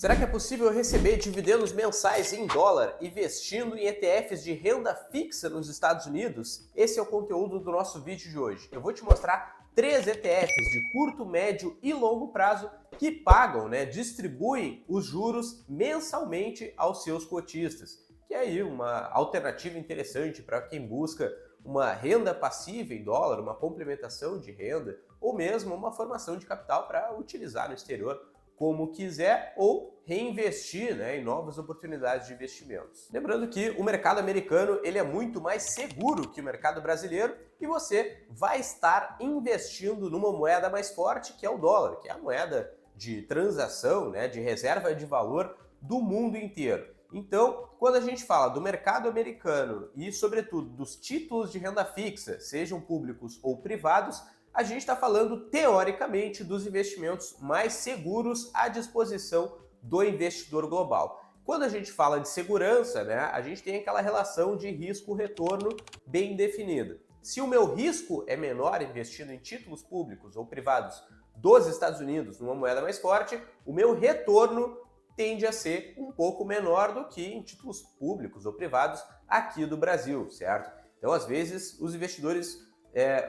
Será que é possível receber dividendos mensais em dólar investindo em ETFs de renda fixa nos Estados Unidos? Esse é o conteúdo do nosso vídeo de hoje. Eu vou te mostrar 3 ETFs de curto, médio e longo prazo que pagam, distribuem os juros mensalmente aos seus cotistas, que é aí uma alternativa interessante para quem busca uma renda passiva em dólar, uma complementação de renda ou mesmo uma formação de capital para utilizar no exterior como quiser ou reinvestir em novas oportunidades de investimentos. Lembrando que o mercado americano ele é muito mais seguro que o mercado brasileiro e você vai estar investindo numa moeda mais forte que é o dólar, que é a moeda de transação, de reserva de valor do mundo inteiro. Então, quando a gente fala do mercado americano e, sobretudo, dos títulos de renda fixa, sejam públicos ou privados, a gente está falando, teoricamente, dos investimentos mais seguros à disposição do investidor global. Quando a gente fala de segurança, a gente tem aquela relação de risco-retorno bem definida. Se o meu risco é menor investindo em títulos públicos ou privados dos Estados Unidos, numa moeda mais forte, o meu retorno tende a ser um pouco menor do que em títulos públicos ou privados aqui do Brasil, certo? Então, às vezes, os investidores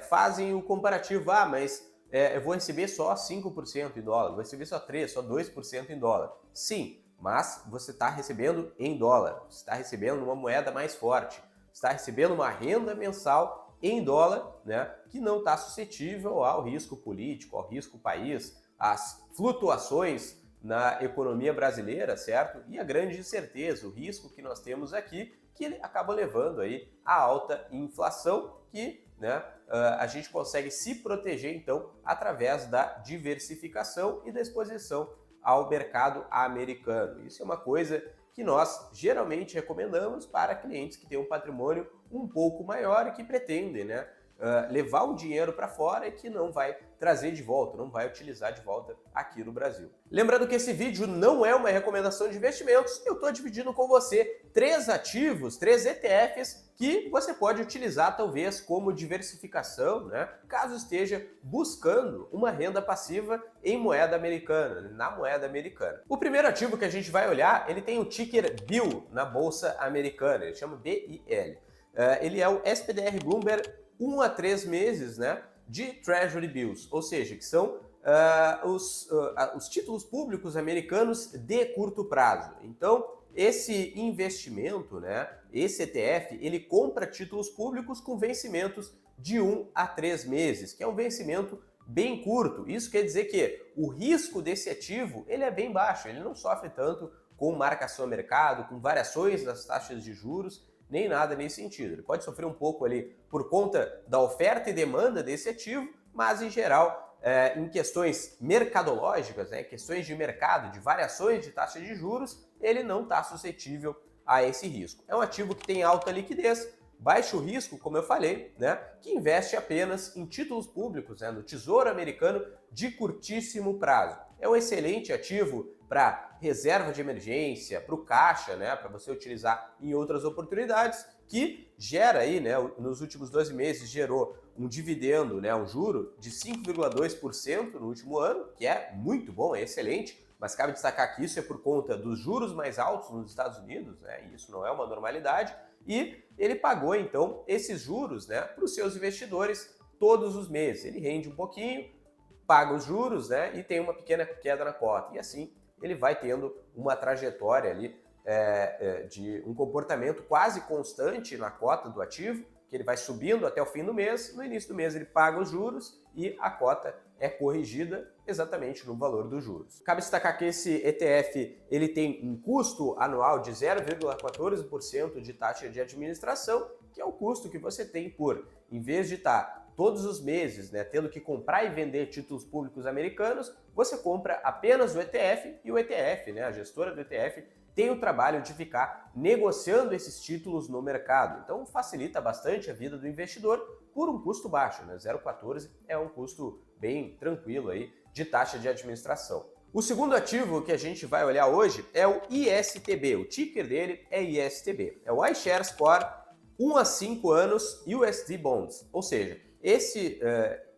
fazem o comparativo, mas eu vou receber só 5% em dólar, vou receber só 3%, só 2% em dólar. Sim, mas você está recebendo em dólar, você está recebendo uma moeda mais forte, você está recebendo uma renda mensal em dólar, que não está suscetível ao risco político, ao risco país, às flutuações na economia brasileira, certo? E a grande incerteza, o risco que nós temos aqui, que ele acaba levando aí a alta inflação, que a gente consegue se proteger, então, através da diversificação e da exposição ao mercado americano. Isso é uma coisa que nós geralmente recomendamos para clientes que têm um patrimônio um pouco maior e que pretendem levar o dinheiro para fora e que não vai trazer de volta, não vai utilizar de volta aqui no Brasil. Lembrando que esse vídeo não é uma recomendação de investimentos, eu estou dividindo com você 3 ativos, 3 ETFs que você pode utilizar talvez como diversificação, caso esteja buscando uma renda passiva em moeda americana, na moeda americana. O primeiro ativo que a gente vai olhar, ele tem o ticker BIL na bolsa americana, ele chama BIL. Ele é o SPDR Bloomberg 1 a 3 meses de Treasury Bills, ou seja, que são os títulos públicos americanos de curto prazo. Então, esse investimento, esse ETF, ele compra títulos públicos com vencimentos de 1 a 3 meses, que é um vencimento bem curto. Isso quer dizer que o risco desse ativo ele é bem baixo, ele não sofre tanto com marcação a mercado, com variações das taxas de juros, nem nada nesse sentido. Ele pode sofrer um pouco ali por conta da oferta e demanda desse ativo, mas em geral, em questões mercadológicas, questões de mercado, de variações de taxa de juros, ele não está suscetível a esse risco. É um ativo que tem alta liquidez, baixo risco, como eu falei, que investe apenas em títulos públicos, no Tesouro Americano de curtíssimo prazo. É um excelente ativo para reserva de emergência, para o caixa, para você utilizar em outras oportunidades, que gera aí, nos últimos 12 meses, gerou um dividendo, um juro de 5,2% no último ano, que é muito bom, é excelente, mas cabe destacar que isso é por conta dos juros mais altos nos Estados Unidos, e isso não é uma normalidade, e ele pagou, então, esses juros para os seus investidores todos os meses. Ele rende um pouquinho, paga os juros e tem uma pequena queda na cota, e assim ele vai tendo uma trajetória ali de um comportamento quase constante na cota do ativo, que ele vai subindo até o fim do mês, no início do mês ele paga os juros e a cota é corrigida exatamente no valor dos juros. Cabe destacar que esse ETF ele tem um custo anual de 0,14% de taxa de administração, que é o custo que você tem por, em vez de estar todos os meses, tendo que comprar e vender títulos públicos americanos, você compra apenas o ETF e o ETF, a gestora do ETF, tem o trabalho de ficar negociando esses títulos no mercado. Então facilita bastante a vida do investidor por um custo baixo, 0,14 é um custo bem tranquilo aí de taxa de administração. O segundo ativo que a gente vai olhar hoje é o ISTB, o ticker dele é ISTB, é o iShares Core 1 a 5 anos USD Bonds, ou seja, esse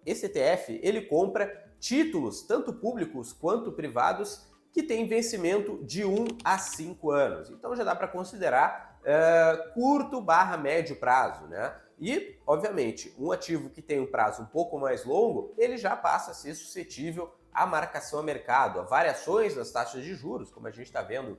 ETF ele compra títulos, tanto públicos quanto privados, que tem vencimento de 1 a 5 anos. Então já dá para considerar curto/médio prazo, né? E, obviamente, um ativo que tem um prazo um pouco mais longo, ele já passa a ser suscetível à marcação a mercado, a variações das taxas de juros, como a gente está vendo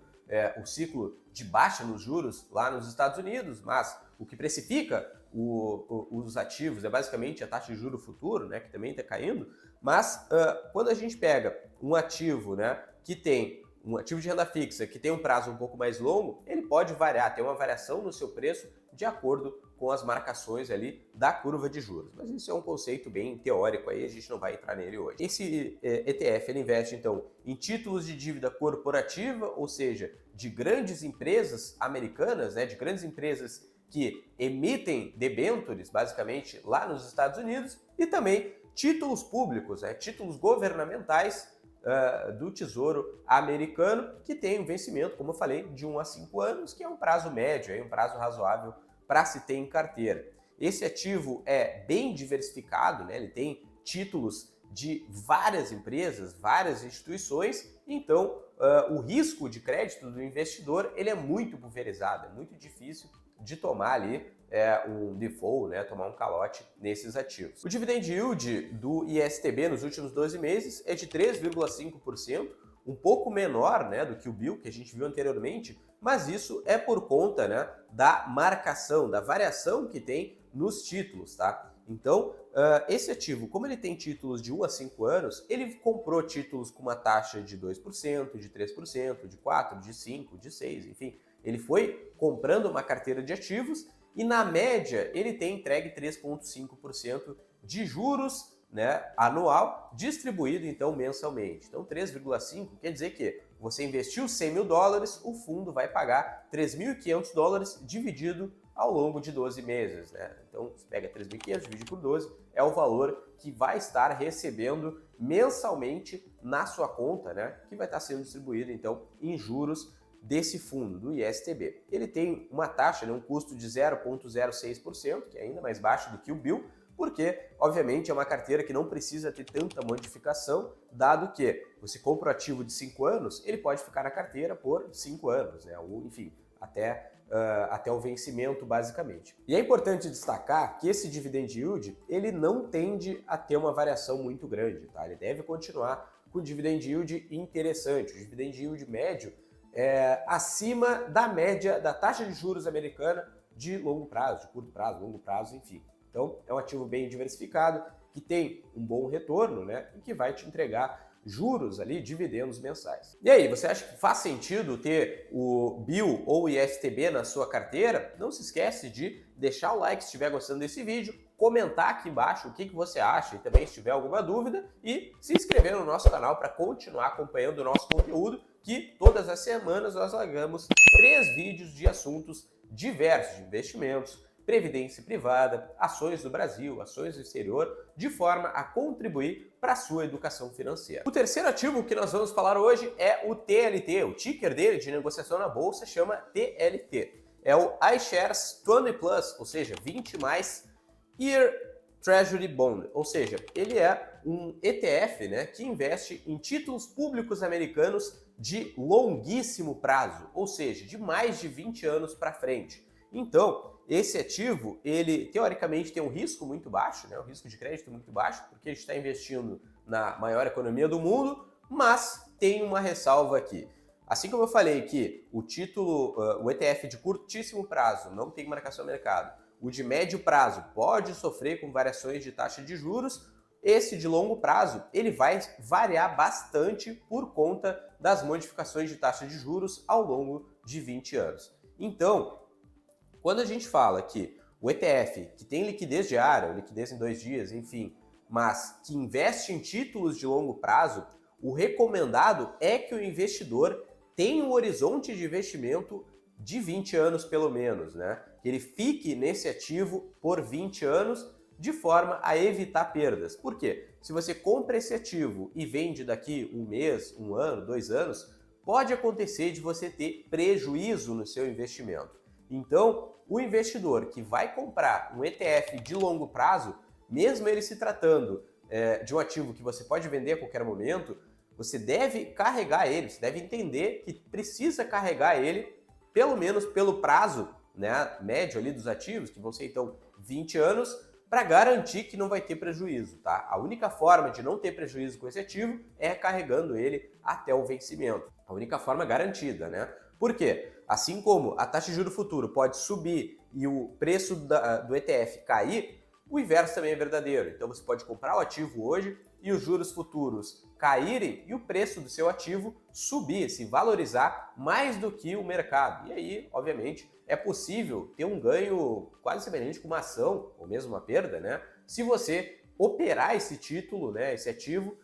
o ciclo de baixa nos juros lá nos Estados Unidos, mas o que precifica os ativos é basicamente a taxa de juro futuro, né, que também está caindo, mas quando a gente pega um ativo, né, que tem um ativo de renda fixa que tem um prazo um pouco mais longo, ele pode variar, ter uma variação no seu preço de acordo com as marcações ali da curva de juros. Mas isso é um conceito bem teórico aí, a gente não vai entrar nele hoje. Esse ETF ele investe então em títulos de dívida corporativa, ou seja, de grandes empresas americanas, né, de grandes empresas que emitem debêntures, basicamente, lá nos Estados Unidos, e também títulos públicos, né, títulos governamentais do Tesouro americano, que tem um vencimento, como eu falei, de 1 a 5 anos, que é um prazo médio, um prazo razoável para se ter em carteira. Esse ativo é bem diversificado, né? Ele tem títulos de várias empresas, várias instituições, então o risco de crédito do investidor ele é muito pulverizado, é muito difícil de tomar ali um default, né, tomar um calote nesses ativos. O dividend yield do ISTB nos últimos 12 meses é de 3,5%, um pouco menor, né, do que o Bill, que a gente viu anteriormente, mas isso é por conta, né, da marcação, da variação que tem nos títulos, tá? Então, esse ativo, como ele tem títulos de 1 a 5 anos, ele comprou títulos com uma taxa de 2%, de 3%, de 4%, de 5%, de 6%, enfim. Ele foi comprando uma carteira de ativos e, na média, ele tem entregue 3,5% de juros, né, anual, distribuído, então, mensalmente. Então, 3,5% quer dizer que você investiu $100 mil, o fundo vai pagar $3.500 dividido ao longo de 12 meses, né? Então, você pega 3.500, divide por 12, é o valor que vai estar recebendo mensalmente na sua conta, né? Que vai estar sendo distribuído, então, em juros desse fundo, do ISTB. Ele tem uma taxa, né, um custo de 0,06%, que é ainda mais baixo do que o Bill, porque, obviamente, é uma carteira que não precisa ter tanta modificação, dado que você compra o ativo de 5 anos, ele pode ficar na carteira por 5 anos, né? Ou, enfim, até o vencimento, basicamente. E é importante destacar que esse dividend yield, ele não tende a ter uma variação muito grande, tá? Ele deve continuar com o dividend yield interessante. O dividend yield médio é acima da média da taxa de juros americana de longo prazo, de curto prazo, longo prazo, enfim. Então, é um ativo bem diversificado, que tem um bom retorno, né? E que vai te entregar juros ali, dividendos mensais. E aí, você acha que faz sentido ter o Bill ou o ISTB na sua carteira? Não se esquece de deixar o like se estiver gostando desse vídeo, comentar aqui embaixo o que você acha e também se tiver alguma dúvida e se inscrever no nosso canal para continuar acompanhando o nosso conteúdo, que todas as semanas nós largamos 3 vídeos de assuntos diversos, de investimentos, previdência privada, ações do Brasil, ações do exterior, de forma a contribuir para a sua educação financeira. O terceiro ativo que nós vamos falar hoje é o TLT. O ticker dele de negociação na bolsa chama TLT. É o iShares 20 Plus, ou seja, 20 mais Year Treasury Bond, ou seja, ele é um ETF, né, que investe em títulos públicos americanos de longuíssimo prazo, ou seja, de mais de 20 anos para frente. Então, esse ativo, ele teoricamente tem um risco muito baixo, né? Um risco de crédito muito baixo, porque a gente está investindo na maior economia do mundo, mas tem uma ressalva aqui. Assim como eu falei que o título, o ETF de curtíssimo prazo não tem marcação a mercado, o de médio prazo pode sofrer com variações de taxa de juros, esse de longo prazo ele vai variar bastante por conta das modificações de taxa de juros ao longo de 20 anos. Então, quando a gente fala que o ETF, que tem liquidez diária, liquidez em 2 dias, enfim, mas que investe em títulos de longo prazo, o recomendado é que o investidor tenha um horizonte de investimento de 20 anos pelo menos, né? Que ele fique nesse ativo por 20 anos de forma a evitar perdas. Por quê? Se você compra esse ativo e vende daqui 1 mês, 1 ano, 2 anos, pode acontecer de você ter prejuízo no seu investimento. Então, o investidor que vai comprar um ETF de longo prazo, mesmo ele se tratando de um ativo que você pode vender a qualquer momento, você deve carregar ele, você deve entender que precisa carregar ele pelo menos pelo prazo, né, médio ali dos ativos, que vão ser então 20 anos, para garantir que não vai ter prejuízo, tá? A única forma de não ter prejuízo com esse ativo é carregando ele até o vencimento. A única forma garantida, né? Por quê? Assim como a taxa de juros futuro pode subir e o preço do ETF cair, o inverso também é verdadeiro. Então você pode comprar o ativo hoje e os juros futuros caírem e o preço do seu ativo subir, se valorizar mais do que o mercado. E aí, obviamente, é possível ter um ganho quase semelhante com uma ação, ou mesmo uma perda, né? Se você operar esse título, né, esse ativo,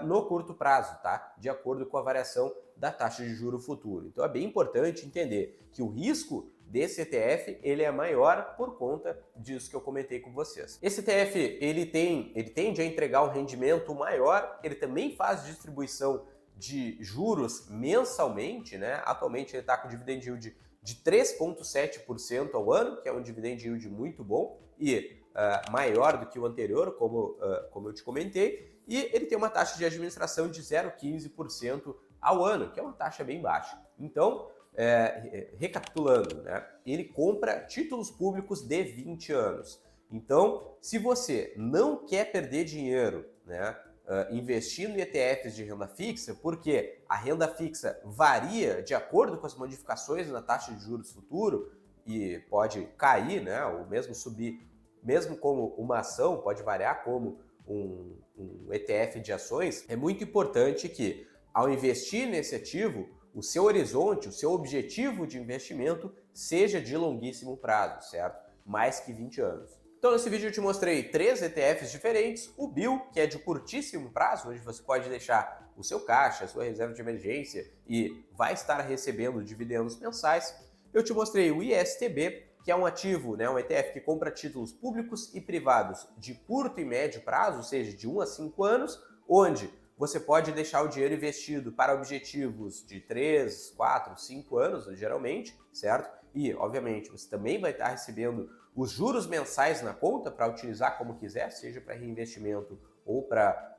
no curto prazo, tá? De acordo com a variação da taxa de juro futuro. Então é bem importante entender que o risco desse ETF ele é maior por conta disso que eu comentei com vocês. Esse ETF ele tende a entregar um rendimento maior, ele também faz distribuição de juros mensalmente, né? Atualmente ele está com dividend yield de 3,7% ao ano, que é um dividend yield muito bom e maior do que o anterior, como eu te comentei, e ele tem uma taxa de administração de 0,15% ao ano, que é uma taxa bem baixa. Então, recapitulando, né, ele compra títulos públicos de 20 anos. Então, se você não quer perder dinheiro, né, investindo em ETFs de renda fixa, porque a renda fixa varia de acordo com as modificações na taxa de juros futuro e pode cair, né, ou mesmo subir, mesmo como uma ação, pode variar como um ETF de ações, é muito importante que, ao investir nesse ativo, o seu horizonte, o seu objetivo de investimento seja de longuíssimo prazo, certo? Mais que 20 anos. Então, nesse vídeo eu te mostrei 3 ETFs diferentes, o BIL, que é de curtíssimo prazo, onde você pode deixar o seu caixa, a sua reserva de emergência e vai estar recebendo dividendos mensais. Eu te mostrei o ISTB, que é um ativo, né, um ETF que compra títulos públicos e privados de curto e médio prazo, ou seja, de 1 a 5 anos, onde você pode deixar o dinheiro investido para objetivos de 3, 4, 5 anos, geralmente, certo? E, obviamente, você também vai estar recebendo os juros mensais na conta para utilizar como quiser, seja para reinvestimento ou para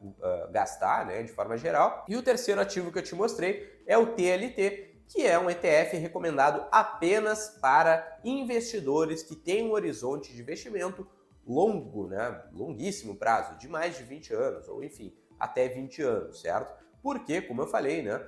gastar, né, de forma geral. E o terceiro ativo que eu te mostrei é o TLT, que é um ETF recomendado apenas para investidores que têm um horizonte de investimento longo, né, longuíssimo prazo, de mais de 20 anos, ou enfim, até 20 anos, certo? Porque, como eu falei, né,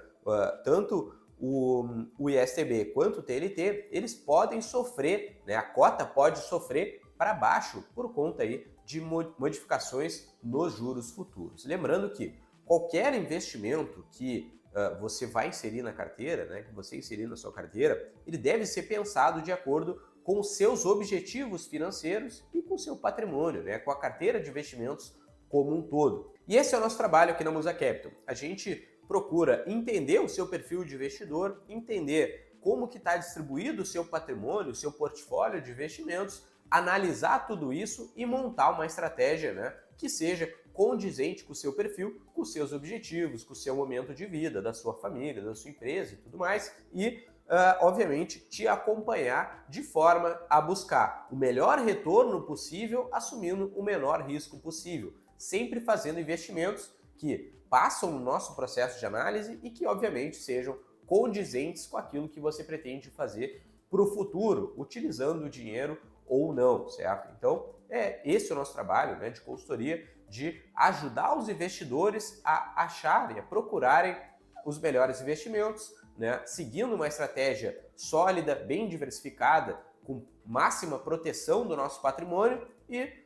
tanto o ISTB quanto o TLT, eles podem sofrer, né, a cota pode sofrer para baixo por conta aí de modificações nos juros futuros. Lembrando que qualquer investimento que você vai inserir na carteira, né, que você inserir na sua carteira, ele deve ser pensado de acordo com os seus objetivos financeiros e com o seu patrimônio, né, com a carteira de investimentos como um todo. E esse é o nosso trabalho aqui na Musa Capital. A gente procura entender o seu perfil de investidor, entender como que está distribuído o seu patrimônio, o seu portfólio de investimentos, analisar tudo isso e montar uma estratégia, né, que seja condizente com o seu perfil, com os seus objetivos, com o seu momento de vida, da sua família, da sua empresa e tudo mais, e obviamente te acompanhar de forma a buscar o melhor retorno possível, assumindo o menor risco possível, sempre fazendo investimentos que passam no nosso processo de análise e que obviamente sejam condizentes com aquilo que você pretende fazer para o futuro, utilizando o dinheiro ou não, certo? Então, esse é o nosso trabalho, né, de consultoria, de ajudar os investidores a acharem, a procurarem os melhores investimentos, né, seguindo uma estratégia sólida, bem diversificada, com máxima proteção do nosso patrimônio e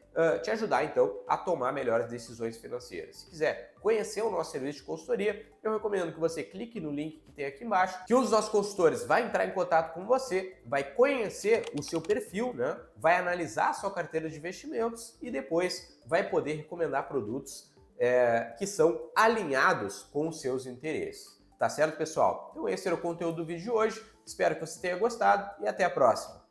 te ajudar, então, a tomar melhores decisões financeiras. Se quiser conhecer o nosso serviço de consultoria, eu recomendo que você clique no link que tem aqui embaixo, que um dos nossos consultores vai entrar em contato com você, vai conhecer o seu perfil, né? Vai analisar a sua carteira de investimentos e depois vai poder recomendar produtos que são alinhados com os seus interesses. Tá certo, pessoal? Então esse era o conteúdo do vídeo de hoje. Espero que você tenha gostado e até a próxima.